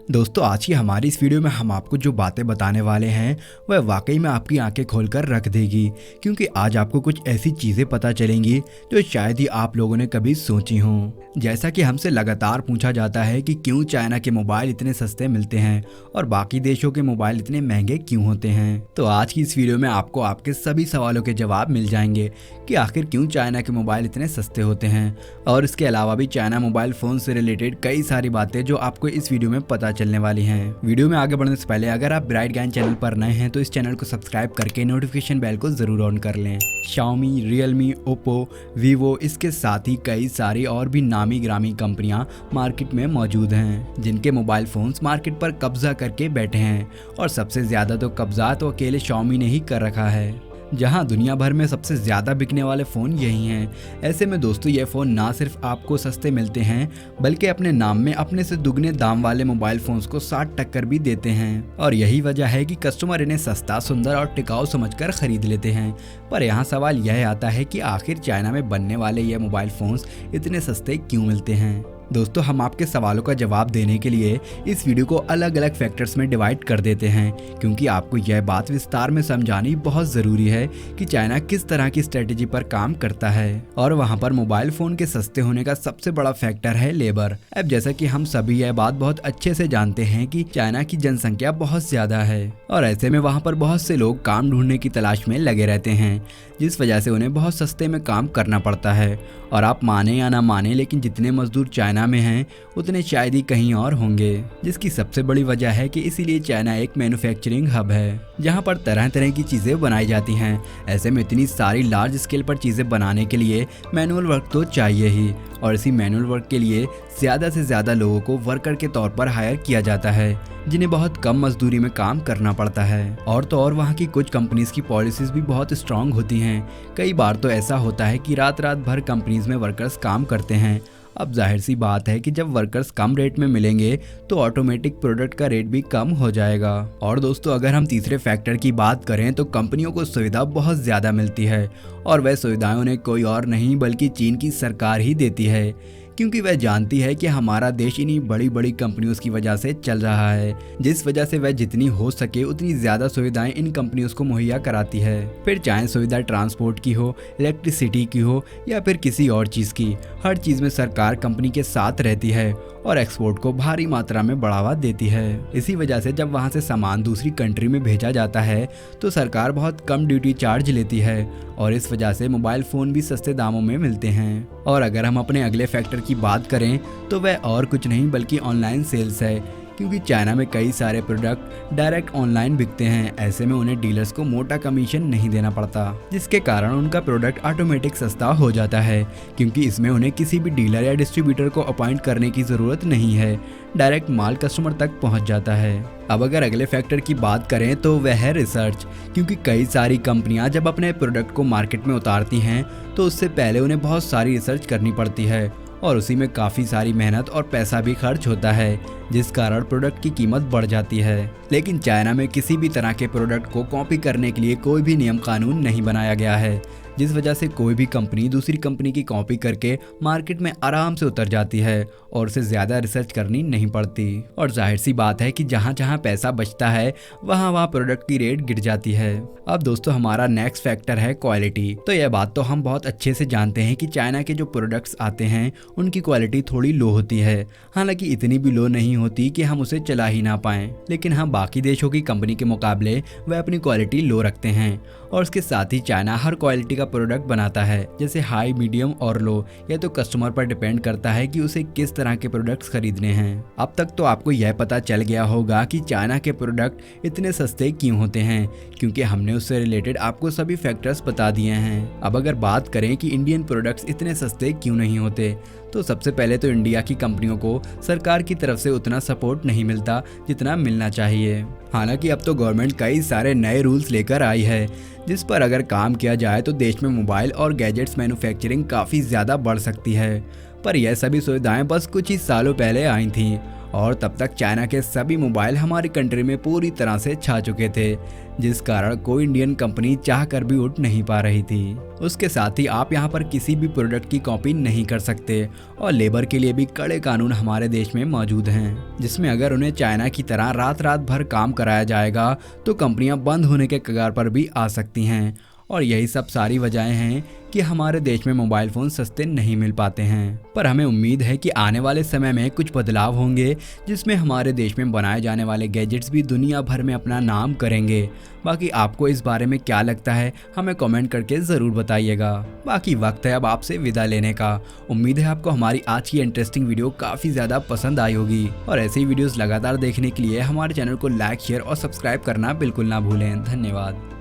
दोस्तों आज की हमारी इस वीडियो में हम आपको जो बातें बताने वाले हैं वह वाकई में आपकी आंखें खोलकर रख देगी, क्योंकि आज आपको कुछ ऐसी चीज़ें पता चलेंगी जो शायद ही आप लोगों ने कभी सोची हों। जैसा कि हमसे लगातार पूछा जाता है कि क्यों चाइना के मोबाइल इतने सस्ते मिलते हैं और बाकी देशों के मोबाइल इतने महंगे क्यों होते हैं, तो आज की इस वीडियो में आपको आपके सभी सवालों के जवाब मिल जाएंगे कि आखिर क्यों चाइना के मोबाइल इतने सस्ते होते हैं। और इसके अलावा भी चाइना मोबाइल फ़ोन से रिलेटेड कई सारी बातें जो आपको इस वीडियो में पता चलने वाली हैं। वीडियो में आगे बढ़ने से पहले अगर आप ब्राइट ज्ञान चैनल पर नए हैं तो इस चैनल को सब्सक्राइब करके नोटिफिकेशन बेल को जरूर ऑन कर लें। Xiaomi, Realme, Oppo, Vivo इसके साथ ही कई सारी और भी नामी ग्रामी कंपनियां मार्केट में मौजूद हैं, जिनके मोबाइल फोन्स मार्केट पर कब्जा करके बैठे हैं। और सबसे ज्यादा तो कब्जा तो अकेले Xiaomi ने ही कर रखा है, जहां दुनिया भर में सबसे ज़्यादा बिकने वाले फ़ोन यही हैं। ऐसे में दोस्तों ये फ़ोन ना सिर्फ आपको सस्ते मिलते हैं बल्कि अपने नाम में अपने से दुगने दाम वाले मोबाइल फ़ोन्स को 60 टक्कर भी देते हैं। और यही वजह है कि कस्टमर इन्हें सस्ता, सुंदर और टिकाऊ समझकर खरीद लेते हैं। पर यहाँ सवाल यह आता है कि आखिर चाइना में बनने वाले ये मोबाइल फ़ोन्स इतने सस्ते क्यों मिलते हैं। दोस्तों हम आपके सवालों का जवाब देने के लिए इस वीडियो को अलग अलग फैक्टर्स में डिवाइड कर देते हैं, क्योंकि आपको यह बात विस्तार में समझानी बहुत ज़रूरी है कि चाइना किस तरह की स्ट्रेटेजी पर काम करता है। और वहां पर मोबाइल फ़ोन के सस्ते होने का सबसे बड़ा फैक्टर है लेबर। अब जैसा कि हम सभी यह बात बहुत अच्छे से जानते हैं कि चाइना की जनसंख्या बहुत ज़्यादा है और ऐसे में वहाँ पर बहुत से लोग काम ढूंढने की तलाश में लगे रहते हैं, जिस वजह से उन्हें बहुत सस्ते में काम करना पड़ता है। और आप माने या ना माने, लेकिन जितने मजदूर चाइना में हैं उतने शायद ही कहीं और होंगे, जिसकी सबसे बड़ी वजह है कि इसीलिए चाइना एक मैन्युफैक्चरिंग हब है, जहां पर तरह तरह की चीज़ें बनाई जाती हैं। ऐसे में इतनी सारी लार्ज स्केल पर चीज़ें बनाने के लिए मैनुअल वर्क तो चाहिए ही, और इसी मैनुअल वर्क के लिए ज़्यादा से ज़्यादा लोगों को वर्कर के तौर पर हायर किया जाता है, जिन्हें बहुत कम मजदूरी में काम करना पड़ता है। और तो और वहाँ की कुछ कंपनीज की पॉलिसीज भी बहुत स्ट्रांग होती हैं। कई बार तो ऐसा होता है कि रात रात भर कंपनीज में वर्कर्स काम करते हैं। अब जाहिर सी बात है कि जब वर्कर्स कम रेट में मिलेंगे तो ऑटोमेटिक प्रोडक्ट का रेट भी कम हो जाएगा। और दोस्तों अगर हम तीसरे फैक्टर की बात करें तो कंपनियों को सुविधा बहुत ज़्यादा मिलती है, और वह सुविधाएं उन्हें कोई और नहीं बल्कि चीन की सरकार ही देती है, क्योंकि वह जानती है कि हमारा देश इन्हीं बड़ी बड़ी कंपनियों की वजह से चल रहा है, जिस वजह से वह जितनी हो सके उतनी ज़्यादा सुविधाएं इन कंपनियों को मुहैया कराती है। फिर चाहे सुविधा ट्रांसपोर्ट की हो, इलेक्ट्रिसिटी की हो या फिर किसी और चीज़ की, हर चीज़ में सरकार कंपनी के साथ रहती है और एक्सपोर्ट को भारी मात्रा में बढ़ावा देती है। इसी वजह से जब वहाँ से सामान दूसरी कंट्री में भेजा जाता है तो सरकार बहुत कम ड्यूटी चार्ज लेती है, और इस वजह से मोबाइल फ़ोन भी सस्ते दामों में मिलते हैं। और अगर हम अपने अगले फैक्टर की बात करें तो वह और कुछ नहीं बल्कि ऑनलाइन सेल्स है, क्योंकि चाइना में कई सारे प्रोडक्ट डायरेक्ट ऑनलाइन बिकते हैं। ऐसे में उन्हें डीलर्स को मोटा कमीशन नहीं देना पड़ता, जिसके कारण उनका प्रोडक्ट ऑटोमेटिक सस्ता हो जाता है, क्योंकि इसमें उन्हें किसी भी डीलर या डिस्ट्रीब्यूटर को अपॉइंट करने की ज़रूरत नहीं है, डायरेक्ट माल कस्टमर तक पहुंच जाता है। अब अगर अगले फैक्टर की बात करें तो वह है रिसर्च, क्योंकि कई सारी कंपनियां जब अपने प्रोडक्ट को मार्केट में उतारती हैं तो उससे पहले उन्हें बहुत सारी रिसर्च करनी पड़ती है, और उसी में काफ़ी सारी मेहनत और पैसा भी खर्च होता है, जिस कारण प्रोडक्ट की कीमत बढ़ जाती है। लेकिन चाइना में किसी भी तरह के प्रोडक्ट को कॉपी करने के लिए कोई भी नियम कानून नहीं बनाया गया है, जिस वजह से कोई भी कंपनी दूसरी कंपनी की कॉपी करके मार्केट में आराम से उतर जाती है और उसे ज़्यादा रिसर्च करनी नहीं पड़ती। और जाहिर सी बात है कि जहाँ जहाँ पैसा बचता है वहाँ वहाँ प्रोडक्ट की रेट गिर जाती है। अब दोस्तों हमारा नेक्स्ट फैक्टर है क्वालिटी। तो यह बात तो हम बहुत अच्छे से जानते हैं कि चाइना के जो प्रोडक्ट्स आते हैं उनकी क्वालिटी थोड़ी लो होती है, हालांकि इतनी भी लो नहीं होती कि हम उसे चला ही ना पाएं। लेकिन हाँ, बाकी देशों की कंपनी के मुकाबले वह अपनी क्वालिटी लो रखते हैं, और उसके साथ ही चाइना हर क्वालिटी का प्रोडक्ट बनाता है, जैसे हाई, मीडियम और लो। यह तो कस्टमर पर डिपेंड करता है कि उसे किस तरह के प्रोडक्ट्स खरीदने हैं। अब तक तो आपको यह पता चल गया होगा कि चाइना के प्रोडक्ट इतने सस्ते क्यों होते हैं, क्योंकि हमने उससे रिलेटेड आपको सभी फैक्टर्स बता दिए हैं। अब अगर बात करें कि इंडियन प्रोडक्ट्स इतने सस्ते क्यों नहीं होते, तो सबसे पहले तो इंडिया की कंपनियों को सरकार की तरफ से उतना सपोर्ट नहीं मिलता जितना मिलना चाहिए। हालांकि अब तो गवर्नमेंट कई सारे नए रूल्स लेकर आई है, जिस पर अगर काम किया जाए तो देश में मोबाइल और गैजेट्स मैन्युफैक्चरिंग काफ़ी ज़्यादा बढ़ सकती है। पर यह सभी सुविधाएं बस कुछ ही सालों पहले आई थीं और तब तक चाइना के सभी मोबाइल हमारी कंट्री में पूरी तरह से छा चुके थे, जिस कारण कोई इंडियन कंपनी चाह कर भी उठ नहीं पा रही थी। उसके साथ ही आप यहाँ पर किसी भी प्रोडक्ट की कॉपी नहीं कर सकते और लेबर के लिए भी कड़े कानून हमारे देश में मौजूद हैं, जिसमें अगर उन्हें चाइना की तरह रात रात भर काम कराया जाएगा तो कंपनियां बंद होने के कगार पर भी आ सकती हैं। और यही सब सारी वजहें हैं कि हमारे देश में मोबाइल फ़ोन सस्ते नहीं मिल पाते हैं। पर हमें उम्मीद है कि आने वाले समय में कुछ बदलाव होंगे, जिसमें हमारे देश में बनाए जाने वाले गैजेट्स भी दुनिया भर में अपना नाम करेंगे। बाकी आपको इस बारे में क्या लगता है, हमें कमेंट करके ज़रूर बताइएगा। बाकी वक्त है अब आपसे विदा लेने का। उम्मीद है आपको हमारी आज की इंटरेस्टिंग वीडियो काफ़ी ज़्यादा पसंद आई होगी और ऐसे ही वीडियोज़ लगातार देखने के लिए हमारे चैनल को लाइक, शेयर और सब्सक्राइब करना बिल्कुल ना भूलें। धन्यवाद।